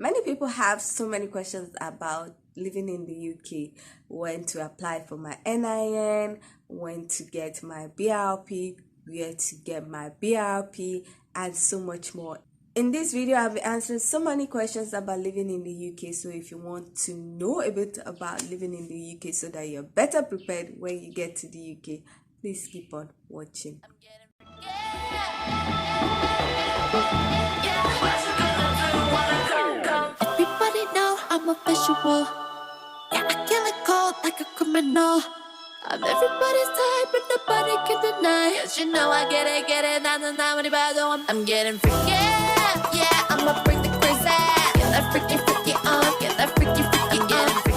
Many people have so many questions about living in the UK, when to apply for my NIN, when to get my BRP, where to get my BRP, and so much more. In this video, I'll be answering so many questions about living in the UK. So if you want to know a bit about living in the UK so that you're better prepared when you get to the UK, please keep on watching. Everybody know I'm a visual. Yeah, I kill it cold like a criminal. I'm everybody's type, but nobody can deny. Cause you know I get it, not anybody. I'm getting freaky, yeah, I'ma bring the crazy. Get that freaky, get that freaky, I'm getting freaky.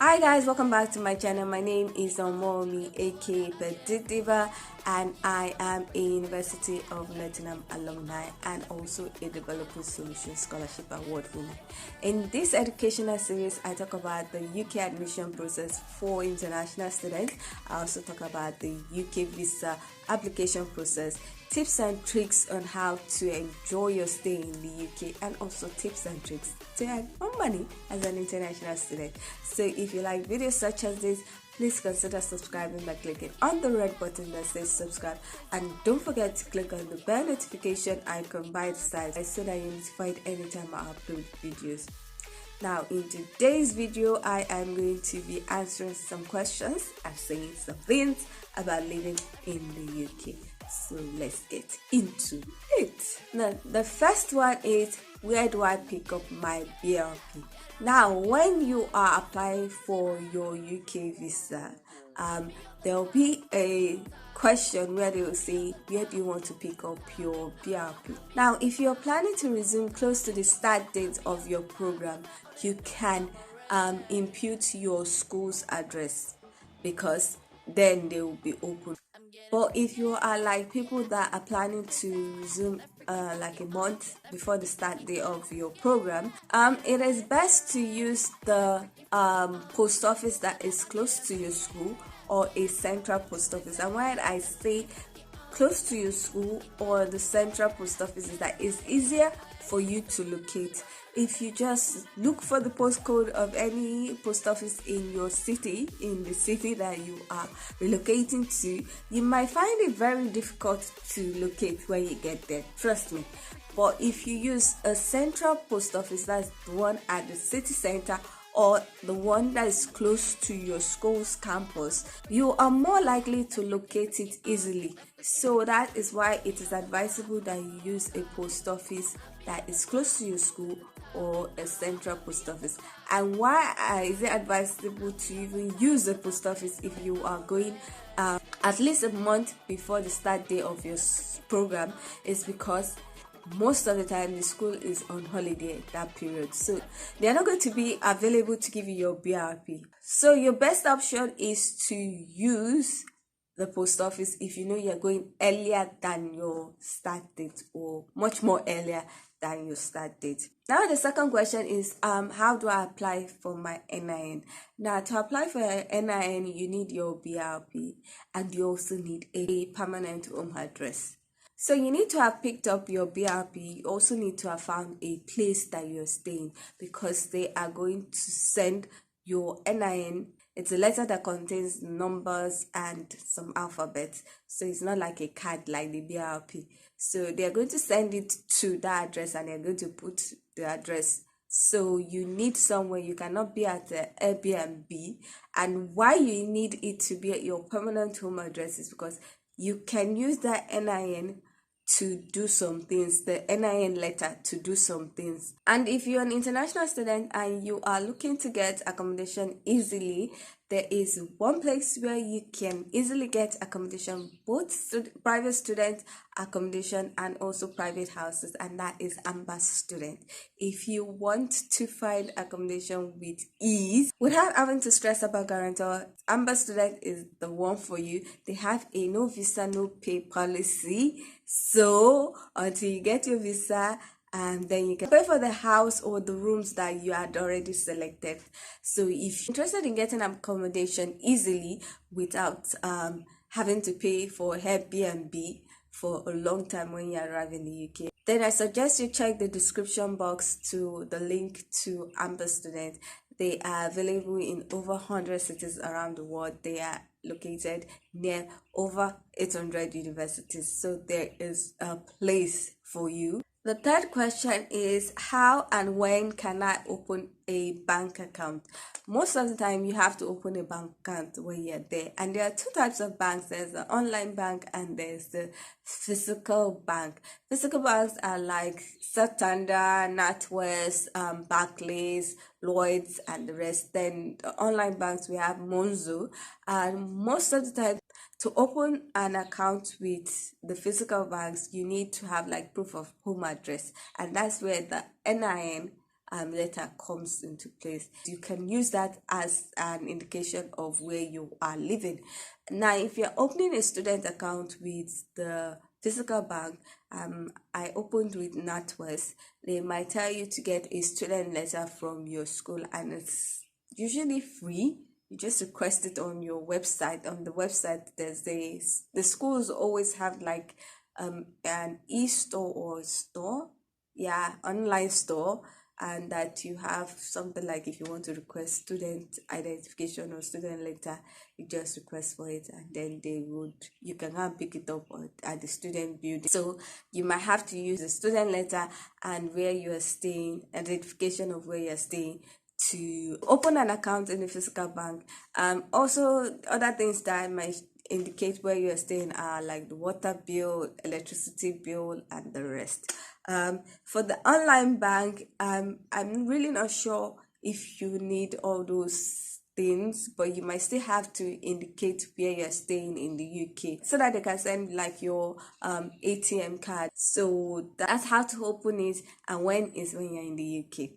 Hi guys, welcome back to my channel. My name is Omomi, aka Petit Diva, and I am a University of Nottingham alumni and also a Development Solutions Scholarship Award winner. In this educational series, I talk about the UK admission process for international students. I also talk about the UK visa application process, tips and tricks on how to enjoy your stay in the UK, and also tips and tricks to earn more money as an international student. So if you like videos such as this, please consider subscribing by clicking on the red button that says subscribe, and don't forget to click on the bell notification icon by the side so that you're notified anytime I upload videos. Now, in today's video, I am going to be answering some questions and saying some things about living in the UK. So let's get into it. Now, the first one is, where do I pick up my BRP? Now, when you are applying for your UK visa, there will be a question where they will say, where do you want to pick up your BRP? Now, if you're planning to resume close to the start date of your program, you can impute your school's address, because then they will be open. But if you are like people that are planning to resume like a month before the start day of your program, it is best to use the post office that is close to your school, or a central post office. And when I say close to your school or the central post office, is that it's easier for you to locate. If you just look for the postcode of any post office in your city, in the city that you are relocating to, you might find it very difficult to locate when you get there, trust me. But if you use a central post office, that's the one at the city center or the one that is close to your school's campus, you are more likely to locate it easily. So that is why it is advisable that you use a post office that is close to your school or a central post office. And why is it advisable to even use a post office if you are going at least a month before the start day of your program, is because most of the time the school is on holiday that period, so they are not going to be available to give you your BRP. So your best option is to use the post office if you know you're going earlier than your start date, or much more earlier than your start date. Now the second question is, how do I apply for my NIN? Now, to apply for your NIN, you need your BRP, and you also need a permanent home address. So you need to have picked up your BRP. You also need to have found a place that you're staying, because they are going to send your NIN. It's a letter that contains numbers and some alphabets. So it's not like a card like the BRP. So they're going to send it to that address, and they're going to put the address. So you need somewhere. You cannot be at the Airbnb. And why you need it to be at your permanent home address is because you can use that NIN to do some things, the NIN letter to do some things. And if you're an international student and you are looking to get accommodation easily, there is one place where you can easily get accommodation, both private student accommodation and also private houses, and that is Amber Student. If you want to find accommodation with ease without having to stress about guarantor, Amber Student is the one for you. They have a no visa no pay policy, so until you get your visa, and then you can pay for the house or the rooms that you had already selected. So if you're interested in getting accommodation easily without having to pay for Airbnb for a long time when you arrive in the UK, Then I suggest you check the description box to the link to Amber Student. They are available in over 100 cities around the world. They are located near over 800 universities. So there is a place for you. The third question is, how and when can I open a bank account? Most of the time you have to open a bank account when you're there, and there are two types of banks. There's the online bank and there's the physical bank. Physical banks are like Santander, NatWest, Barclays, Lloyds, and the rest. Then the online banks, we have Monzo, and most of the time to open an account with the physical banks, you need to have like proof of home address, and that's where the NIN letter comes into place. You can use that as an indication of where you are living. Now, if you're opening a student account with the physical bank, I opened with NatWest. They might tell you to get a student letter from your school, and it's usually free. You just request it on your website. On the website, the schools always have like an e-store or store, online store, and that you have something like, if you want to request student identification or student letter, you just request for it, and then you can go and pick it up at the student building. So you might have to use the student letter and where you are staying, identification of where you're staying, to open an account in the physical bank. Also, other things that might indicate where you are staying are like the water bill, electricity bill, and the rest. For the online bank, I'm really not sure if you need all those things, but you might still have to indicate where you're staying in the UK so that they can send like your ATM card. So that's how to open it, and when you're in the UK.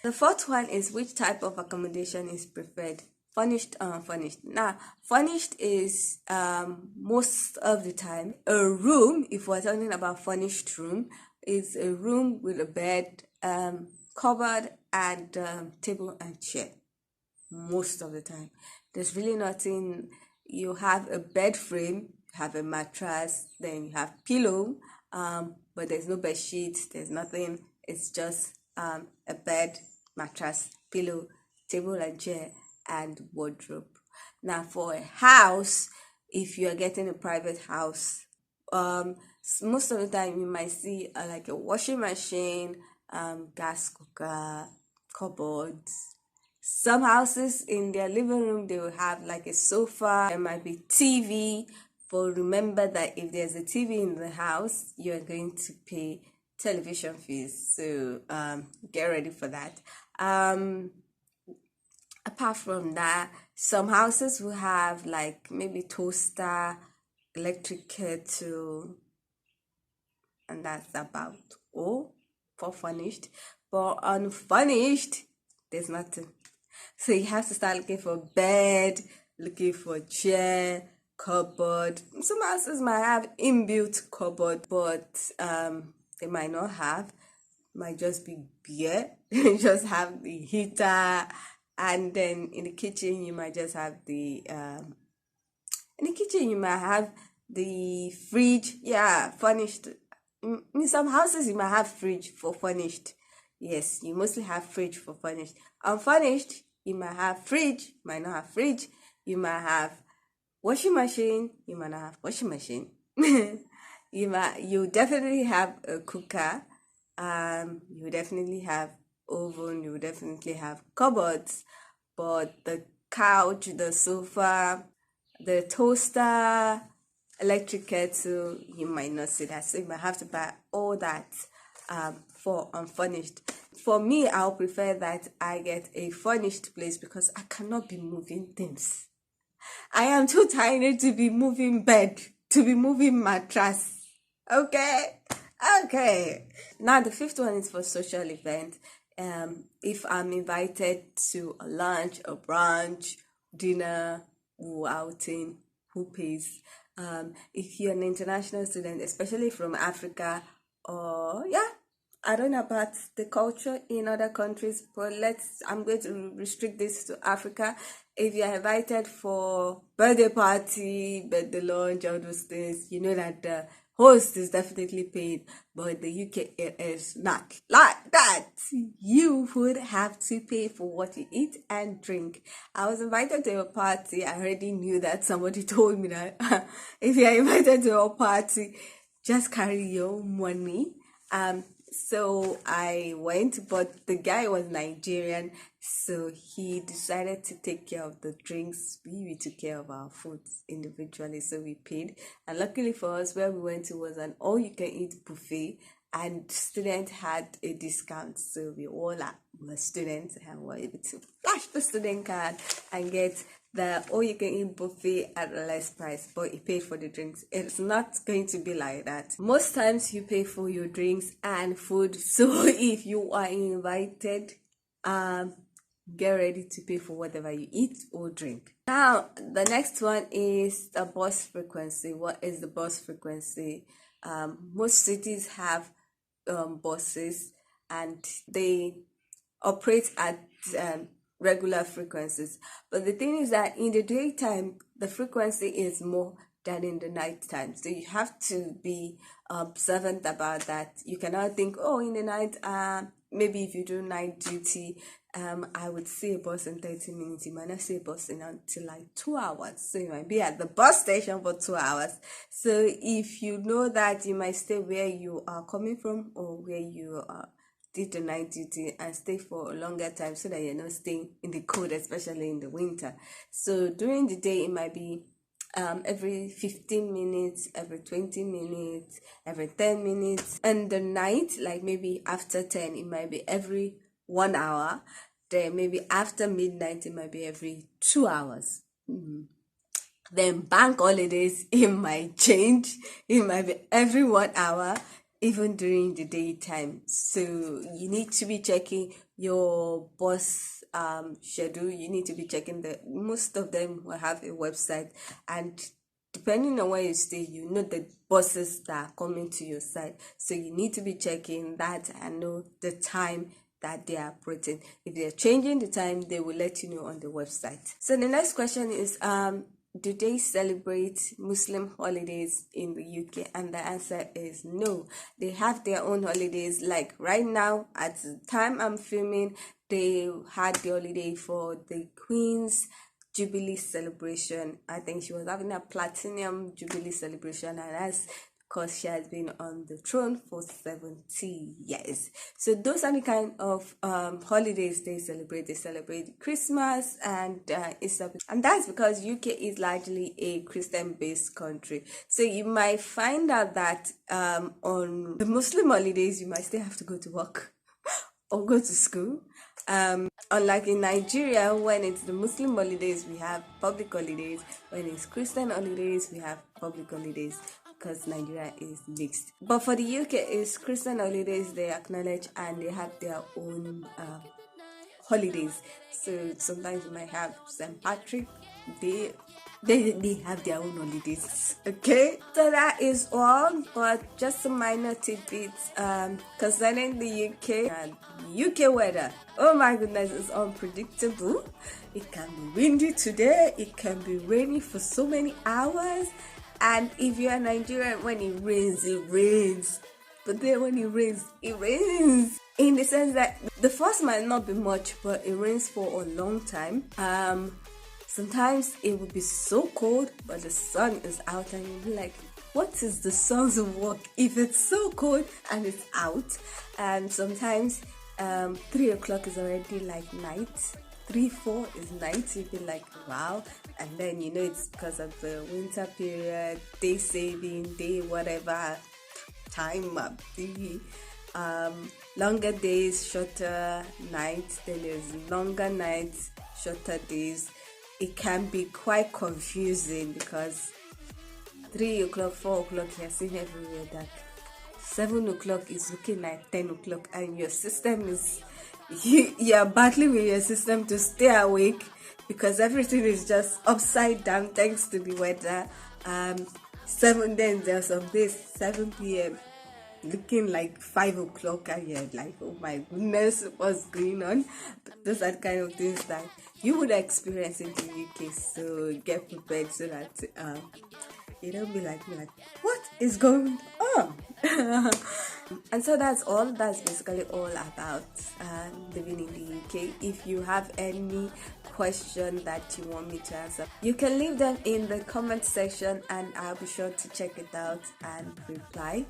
The fourth one is, which type of accommodation is preferred? Furnished or unfurnished? Now, furnished is most of the time a room. If we're talking about furnished room, is a room with a bed, cupboard, and table and chair. Most of the time, there's really nothing. You have a bed frame, you have a mattress, then you have pillow, but there's no bed sheet. There's nothing. It's just a bed, mattress, pillow, table and chair, and wardrobe. Now, for a house, if you are getting a private house, most of the time you might see like a washing machine, gas cooker, cupboards. Some houses, in their living room, they will have like a sofa. There might be TV, but remember that if there's a TV in the house, you're going to pay television fees. So get ready for that. Apart from that, some houses will have like maybe toaster, electric kettle, and that's about all for furnished. But unfurnished, there's nothing. So you have to start looking for bed, looking for chair, cupboard. Some houses might have inbuilt cupboard, but they might not have. Might just be bare. Just have the heater, and then in the kitchen you might just have the fridge. Furnished. In some houses you might have fridge for furnished. Yes, you mostly have fridge for furnished. Unfurnished, you might have fridge, might not have fridge. You might have washing machine, you might not have washing machine. You definitely have a cooker. You definitely have oven. You definitely have cupboards, but the couch, the sofa, the toaster, electric kettle, you might not see that. So you might have to buy all that for unfurnished. For me, I'll prefer that I get a furnished place because I cannot be moving things. I am too tiny to be moving bed, to be moving mattress. Okay. Now the fifth one is for social event. If I'm invited to a lunch, a brunch, dinner, or outing, who pays? If you're an international student, especially from Africa, or I don't know about the culture in other countries, but I'm going to restrict this to Africa. If you're invited for birthday party, birthday lunch, all those things, you know that the host is definitely paid, but the UK it is not like that. You would have to pay for what you eat and drink. I was invited to a party. I already knew that. Somebody told me that if you are invited to a party, just carry your money. So I went, but the guy was Nigerian, so he decided to take care of the drinks. We took care of our foods individually, so we paid. And luckily for us, where we went to was an all-you-can-eat buffet, and students had a discount, so we all were students and were able to flash the student card and get the all-you-can-eat buffet at a less price, but you pay for the drinks. It's not going to be like that. Most times you pay for your drinks and food, so if you are invited, get ready to pay for whatever you eat or drink. Now, the next one is the bus frequency. What is the bus frequency? Most cities have buses, and they operate at regular frequencies, but the thing is that in the daytime the frequency is more than in the night time, so you have to be observant about that. You cannot think, oh, in the night, maybe if you do night duty, I would see a bus in 30 minutes. You might not see a bus in until like 2 hours, so you might be at the bus station for 2 hours. So if you know that, you might stay where you are coming from or where you did the night duty and stay for a longer time, so that you're not staying in the cold, especially in the winter. So during the day it might be every 15 minutes, every 20 minutes, every 10 minutes. And the night, like maybe after 10, it might be every 1 hour. Then maybe after midnight it might be every 2 hours. Then bank holidays, it might change. It might be every 1 hour, even during the daytime. So you need to be checking your bus schedule. You need to be checking most of them will have a website, and depending on where you stay, you know the buses that are coming to your side. So you need to be checking that and know the time that they are operating. If they are changing the time, they will let you know on the website. So the next question is, do they celebrate Muslim holidays in the UK? And the answer is no. They have their own holidays. Like right now, at the time I'm filming, they had the holiday for the Queen's Jubilee celebration. I think she was having a platinum Jubilee celebration, and that's because she has been on the throne for 70 years. So those are the kind of holidays they celebrate. They celebrate Christmas and Easter, and that's because UK is largely a Christian-based country. So you might find out that on the Muslim holidays, you might still have to go to work or go to school. Unlike in Nigeria, when it's the Muslim holidays, we have public holidays. When it's Christian holidays, we have public holidays, because Nigeria is mixed. But for the UK, it's Christian holidays they acknowledge, and they have their own holidays. So sometimes you might have St. Patrick Day. They have their own holidays. Okay, so that is all, but just some minor tidbits concerning the UK. And UK weather, oh my goodness, it's unpredictable. It can be windy today, it can be rainy for so many hours. And if you're Nigerian, when it rains, it rains. But then when it rains, it rains. In the sense that the first might not be much, but it rains for a long time. Sometimes it will be so cold, but the sun is out, and you'll be like, what is the sun's work if it's so cold and it's out? And sometimes 3 o'clock is already like night. 3-4 is night. You feel like, wow. And then you know it's because of the winter period, day saving, day whatever time up, the longer days, shorter nights. Then there's longer nights, shorter days. It can be quite confusing, because 3 o'clock, 4 o'clock, you're seeing everywhere that 7 o'clock is looking like 10 o'clock, and your system is, you're battling with your system to stay awake, because everything is just upside down thanks to the weather. Then there are some days 7 p.m. looking like 5 o'clock, and you're like, oh my goodness, what's going on? But those are the kind of things that you would experience in the UK, so get prepared so that you don't be like me, like, what? is going on. And so that's all. That's basically all about living in the UK. If you have any question that you want me to answer, you can leave them in the comment section and I'll be sure to check it out and reply.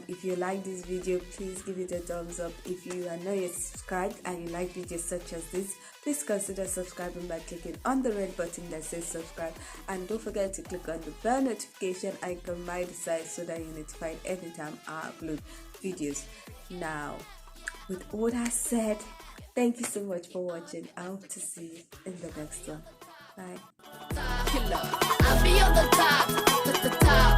If you like this video, please give it a thumbs up. If you are not yet subscribed and you like videos such as this, please consider subscribing by clicking on the red button that says subscribe, and don't forget to click on the bell notification icon by the side so that you're notified every time I upload videos. Now, with all that said, thank you so much for watching. I hope to see you in the next one. Bye. I'll be on the top,